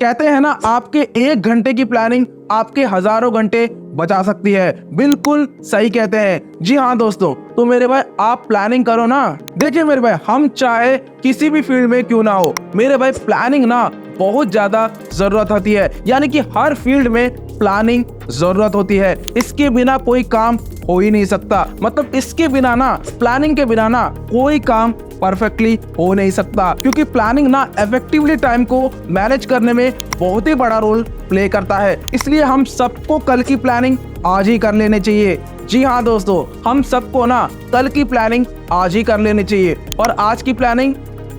कहते हैं ना, आपके 1 घंटे की प्लानिंग आपके हजारों घंटे बचा सकती है। बिल्कुल सही कहते हैं। जी हाँ दोस्तों, तो मेरे भाई आप प्लानिंग करो ना। देखिए मेरे भाई, हम चाहे किसी भी फील्ड में क्यों ना हो, मेरे भाई प्लानिंग ना बहुत ज्यादा जरूरत होती है। यानी कि हर फील्ड में प्लानिंग जरूरत होती है। इसके बिना कोई काम हो ही नहीं सकता। मतलब इसके बिना ना, प्लानिंग के बिना ना कोई काम परफेक्टली हो नहीं सकता, क्योंकि प्लानिंग ना इफेक्टिवली टाइम को मैनेज करने में बहुत ही बड़ा रोल प्ले करता है। इसलिए हम सबको कल की प्लानिंग आज ही कर लेनी चाहिए। जी हाँ दोस्तों, हम सबको ना कल की प्लानिंग आज ही कर लेनी चाहिए और आज की प्लानिंग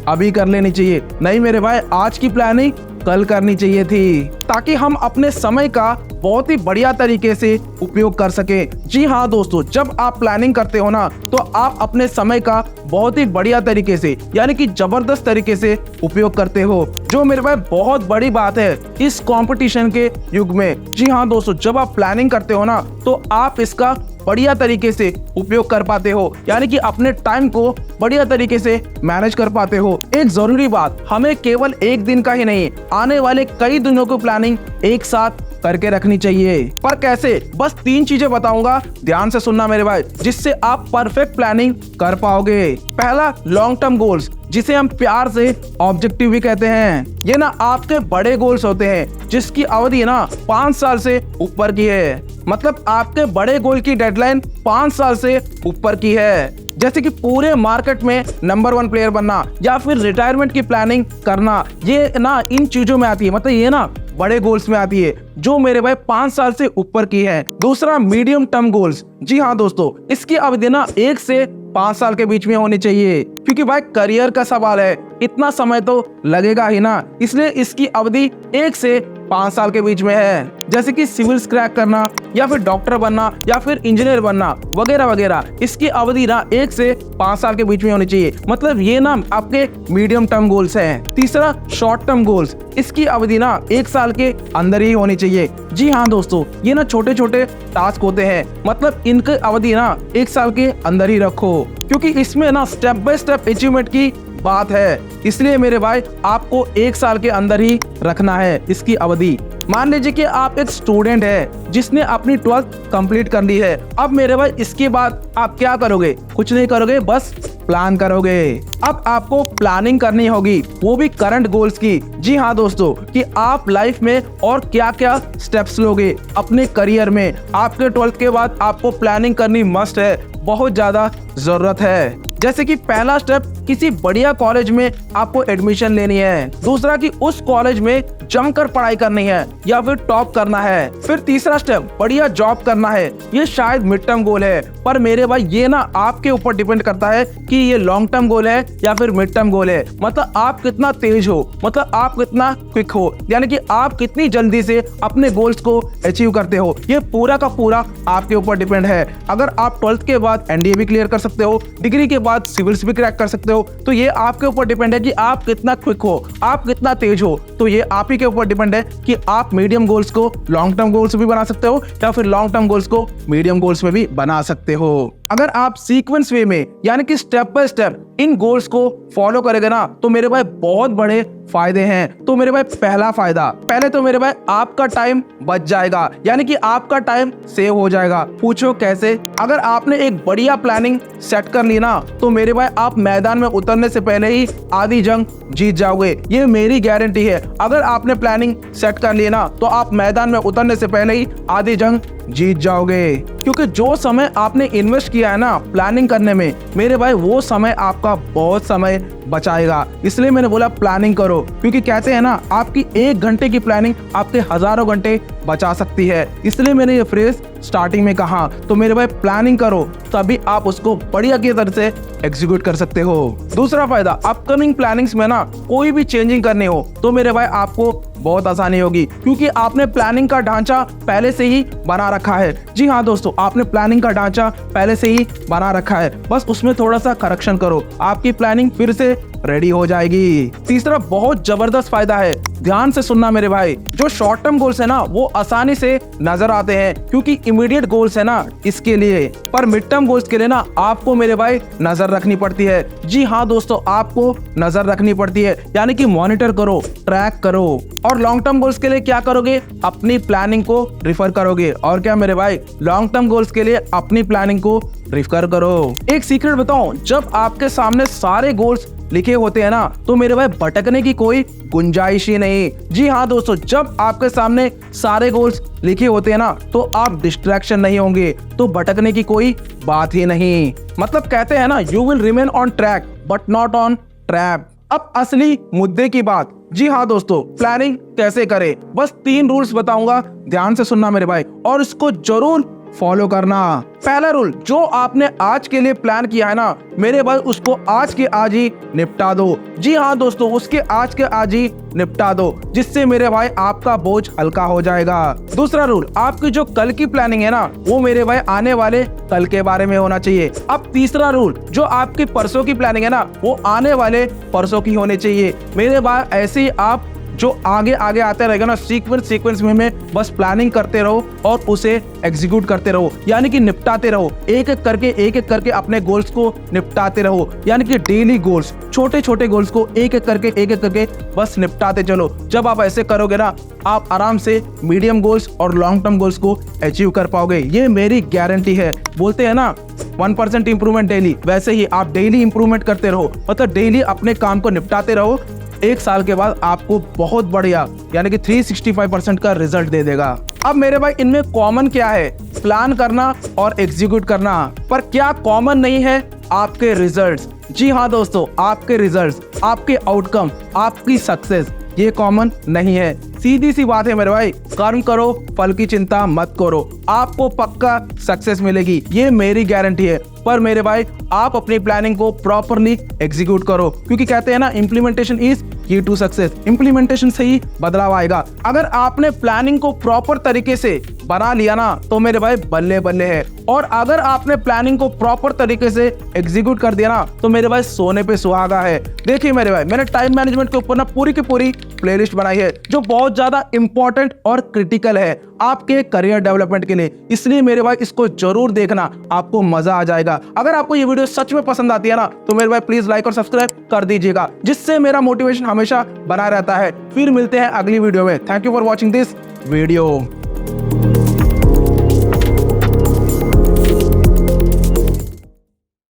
अभी कर लेनी चाहिए। नहीं मेरे भाई, आज की प्लानिंग कल करनी चाहिए थी, ताकि हम अपने समय का बहुत ही बढ़िया तरीके से उपयोग कर सकें। जी हाँ दोस्तों, जब आप प्लानिंग करते हो ना, तो आप अपने समय का बहुत ही बढ़िया तरीके से, यानी कि जबरदस्त तरीके से उपयोग करते हो, जो मेरे भाई बहुत बड़ी बात है इस कंपटीशन के युग में। जी हाँ दोस्तों, जब आप प्लानिंग करते हो ना, तो आप इसका बढ़िया तरीके से उपयोग कर पाते हो, यानी कि अपने टाइम को बढ़िया तरीके से मैनेज कर पाते हो। एक जरूरी बात, हमें केवल एक दिन का ही नहीं, आने वाले कई दिनों की प्लानिंग एक साथ करके रखनी चाहिए। पर कैसे? बस 3 चीजें बताऊंगा, ध्यान से सुनना मेरे भाई, जिससे आप परफेक्ट प्लानिंग कर पाओगे। पहला, लॉन्ग टर्म गोल्स, जिसे हम प्यार से ऑब्जेक्टिव भी कहते हैं। ये ना आपके बड़े गोल्स होते हैं जिसकी अवधि ना 5 साल से ऊपर की है। मतलब आपके बड़े गोल की डेडलाइन 5 साल से ऊपर की है, जैसे कि पूरे मार्केट में नंबर 1 प्लेयर बनना या फिर रिटायरमेंट की प्लानिंग करना। ये ना इन चीजों में आती है, मतलब ये ना बड़े गोल्स में आती है, जो मेरे भाई 5 साल से ऊपर की है। दूसरा, मीडियम टर्म गोल्स। जी हाँ दोस्तों, इसकी अवधि ना 1 से 5 साल के बीच में होनी चाहिए, क्योंकि भाई करियर का सवाल है, इतना समय तो लगेगा ही ना। इसलिए इसकी अवधि 1 से 5 साल के बीच में है, जैसे कि सिविल्स क्रैक करना या फिर डॉक्टर बनना या फिर इंजीनियर बनना वगैरह वगैरह। इसकी अवधि ना 1 से 5 साल के बीच में होनी चाहिए। मतलब ये ना आपके मीडियम टर्म गोल्स हैं। तीसरा, शॉर्ट टर्म गोल्स। इसकी अवधि ना 1 साल के अंदर ही होनी चाहिए। जी हाँ दोस्तों, ये ना छोटे छोटे टास्क होते हैं, मतलब इनकी अवधि ना 1 साल के अंदर ही रखो, क्योंकि इसमें ना स्टेप बाय स्टेप अचीवमेंट की बात है। इसलिए मेरे भाई आपको 1 साल के अंदर ही रखना है इसकी अवधि। मान लीजिए कि आप एक स्टूडेंट है जिसने अपनी 12th कंप्लीट कर ली है। अब मेरे भाई इसके बाद आप क्या करोगे? कुछ नहीं करोगे, बस प्लान करोगे। अब आपको प्लानिंग करनी होगी, वो भी करंट गोल्स की। जी हाँ दोस्तों, कि आप लाइफ में और क्या क्या स्टेप्स लोगे अपने करियर में। आपके 12th के बाद आपको प्लानिंग करनी मस्ट है, बहुत ज्यादा जरूरत है। जैसे कि पहला स्टेप, किसी बढ़िया कॉलेज में आपको एडमिशन लेनी है। दूसरा, कि उस कॉलेज में जमकर पढ़ाई करनी है या फिर टॉप करना है। फिर तीसरा स्टेप, बढ़िया जॉब करना है। ये शायद मिड टर्म गोल है, पर मेरे भाई ये ना आपके ऊपर डिपेंड करता है कि ये लॉन्ग टर्म गोल है या फिर मिड टर्म गोल है। मतलब आप कितना तेज हो, मतलब आप कितना क्विक हो, यानी कि आप कितनी जल्दी से अपने गोल्स को अचीव करते हो। ये पूरा का पूरा आपके ऊपर डिपेंड है। अगर आप 12th के बाद एनडीए भी क्लियर कर सकते हो, डिग्री के बाद सिविल्स भी क्रैक कर सकते हो, तो ये आपके ऊपर डिपेंड है कि आप कितना क्विक हो, आप कितना तेज हो। तो ये आप ही के ऊपर डिपेंड है कि आप मीडियम गोल्स को लॉन्ग टर्म गोल्स भी बना सकते हो या फिर लॉन्ग टर्म गोल्स को मीडियम गोल्स में भी बना सकते हो। अगर आप सीक्वेंस वे में, यानी कि step by step in goals को फॉलो करेंगे ना, तो मेरे भाई बहुत बड़े फायदे हैं। तो मेरे भाई पहला फायदा, पहले तो मेरे भाई आपका टाइम बच जाएगा, यानी कि आपका टाइम सेव हो जाएगा। पूछो कैसे? अगर आपने एक बढ़िया प्लानिंग सेट कर ली ना, तो मेरे भाई आप मैदान में उतरने से पहले ही आधी जंग जीत जाओगे। ये मेरी गारंटी है। अगर आपने प्लानिंग सेट कर ली ना, तो आप मैदान में उतरने से पहले ही आधी जंग जीत जाओगे, क्योंकि जो समय आपने इन्वेस्ट किया है ना प्लानिंग करने में, मेरे भाई वो समय आपका बहुत समय बचाएगा। इसलिए मैंने बोला प्लानिंग करो, क्योंकि कहते हैं ना, आपकी 1 घंटे की प्लानिंग आपके हजारों घंटे बचा सकती है। इसलिए मैंने ये फ्रेज स्टार्टिंग में कहा। तो मेरे भाई प्लानिंग करो, तभी आप उसको बढ़िया की तरह से एग्जीक्यूट कर सकते हो। दूसरा फायदा, अपकमिंग प्लानिंग्स में ना कोई भी चेंजिंग करनी हो तो मेरे भाई आपको बहुत आसानी होगी, क्योंकि आपने प्लानिंग का ढांचा पहले से ही बना रखा है। जी हाँ दोस्तों, आपने प्लानिंग का ढांचा पहले से ही बना रखा है, बस उसमें थोड़ा सा करेक्शन करो, आपकी प्लानिंग फिर से रेडी हो जाएगी। तीसरा बहुत जबरदस्त फायदा है, ध्यान से सुनना मेरे भाई, जो शॉर्ट टर्म गोल्स है ना वो आसानी से नजर आते हैं क्योंकि इमीडिएट गोल्स है ना इसके लिए, पर मिड टर्म गोल्स के लिए ना आपको मेरे भाई नजर रखनी पड़ती है। जी हाँ दोस्तों, आपको नजर रखनी पड़ती है, यानी कि मॉनिटर करो, ट्रैक करो। और लॉन्ग टर्म गोल्स के लिए क्या करोगे, अपनी प्लानिंग को रिफर करोगे। और क्या मेरे भाई, लॉन्ग टर्म गोल्स के लिए अपनी प्लानिंग को रिफर करो। एक सीक्रेट बताऊं, जब आपके सामने सारे गोल्स लिखे होते हैं ना तो मेरे भाई भटकने की कोई गुंजाइश ही नहीं। जी हाँ दोस्तों, जब आपके सामने सारे गोल्स लिखे होते हैं ना तो आप डिस्ट्रैक्शन नहीं होंगे, तो भटकने की कोई बात ही नहीं। मतलब कहते हैं ना, you will remain on track but not on trap. अब असली मुद्दे की बात। जी हाँ दोस्तों, प्लानिंग कैसे करें, बस 3 रूल्स बताऊंगा, ध्यान से सुनना मेरे भाई, और इसको जरूर फॉलो करना। पहला रूल, जो आपने आज के लिए प्लान किया है ना मेरे भाई, उसको आज के आज ही निपटा दो। जी हाँ दोस्तों, उसके आज के आज ही निपटा दो, जिससे मेरे भाई आपका बोझ हल्का हो जाएगा। दूसरा रूल, आपकी जो कल की प्लानिंग है ना वो मेरे भाई आने वाले कल के बारे में होना चाहिए। अब तीसरा रूल, जो आपकी परसों की प्लानिंग है ना वो आने वाले परसों की होनी चाहिए। मेरे भाई ऐसे ही आप जो आगे आगे आते रहेगा ना, सीक्वेंस में बस प्लानिंग करते रहो और उसे एग्जीक्यूट करते रहो, यानी कि निपटाते रहो, एक एक करके अपने गोल्स को निपटाते रहो, यानी कि डेली गोल्स, छोटे छोटे गोल्स को एक एक करके बस निपटाते चलो। जब आप ऐसे करोगे ना, आप आराम से मीडियम गोल्स और लॉन्ग टर्म गोल्स को अचीव कर पाओगे, ये मेरी गारंटी है। बोलते हैं ना 1% इंप्रूवमेंट डेली, वैसे ही आप डेली इंप्रूवमेंट करते रहो, मतलब डेली अपने काम को निपटाते रहो। 1 साल के बाद आपको बहुत बढ़िया, यानी कि 365% का रिजल्ट दे देगा। अब मेरे भाई इनमें कॉमन क्या है, प्लान करना और एग्जीक्यूट करना, पर क्या कॉमन नहीं है, आपके रिजल्ट्स। जी हाँ दोस्तों, आपके रिजल्ट्स, आपके आउटकम, आपकी सक्सेस, ये कॉमन नहीं है। सीधी सी बात है मेरे भाई, कर्म करो, फल की चिंता मत करो, आपको पक्का सक्सेस मिलेगी, ये मेरी गारंटी है। पर मेरे भाई आप अपनी प्लानिंग को प्रॉपरली एग्जीक्यूट करो, क्योंकि कहते हैं ना इंप्लीमेंटेशन इज की टू सक्सेस। इंप्लीमेंटेशन से ही बदलाव आएगा। अगर आपने प्लानिंग को प्रॉपर तरीके से बना लिया ना तो मेरे भाई बल्ले बल्ले है, और अगर आपने प्लानिंग को प्रॉपर तरीके से एग्जीक्यूट कर दिया ना तो मेरे भाई सोने पे सुहागा है। देखिए मेरे भाई, मैंने टाइम मैनेजमेंट के ऊपर ना पूरी की पूरी प्लेलिस्ट बनाई है जो बहुत ज्यादा इंपॉर्टेंट और क्रिटिकल है आपके करियर डेवलपमेंट के लिए, इसलिए मेरे भाई इसको जरूर देखना, आपको मजा आ जाएगा। अगर आपको ये वीडियो सच में पसंद आती है ना तो मेरे भाई प्लीज लाइक और सब्सक्राइब कर दीजिएगा, जिससे मेरा मोटिवेशन हमेशा बना रहता है। फिर मिलते हैं अगली वीडियो में। Thank you for watching this video.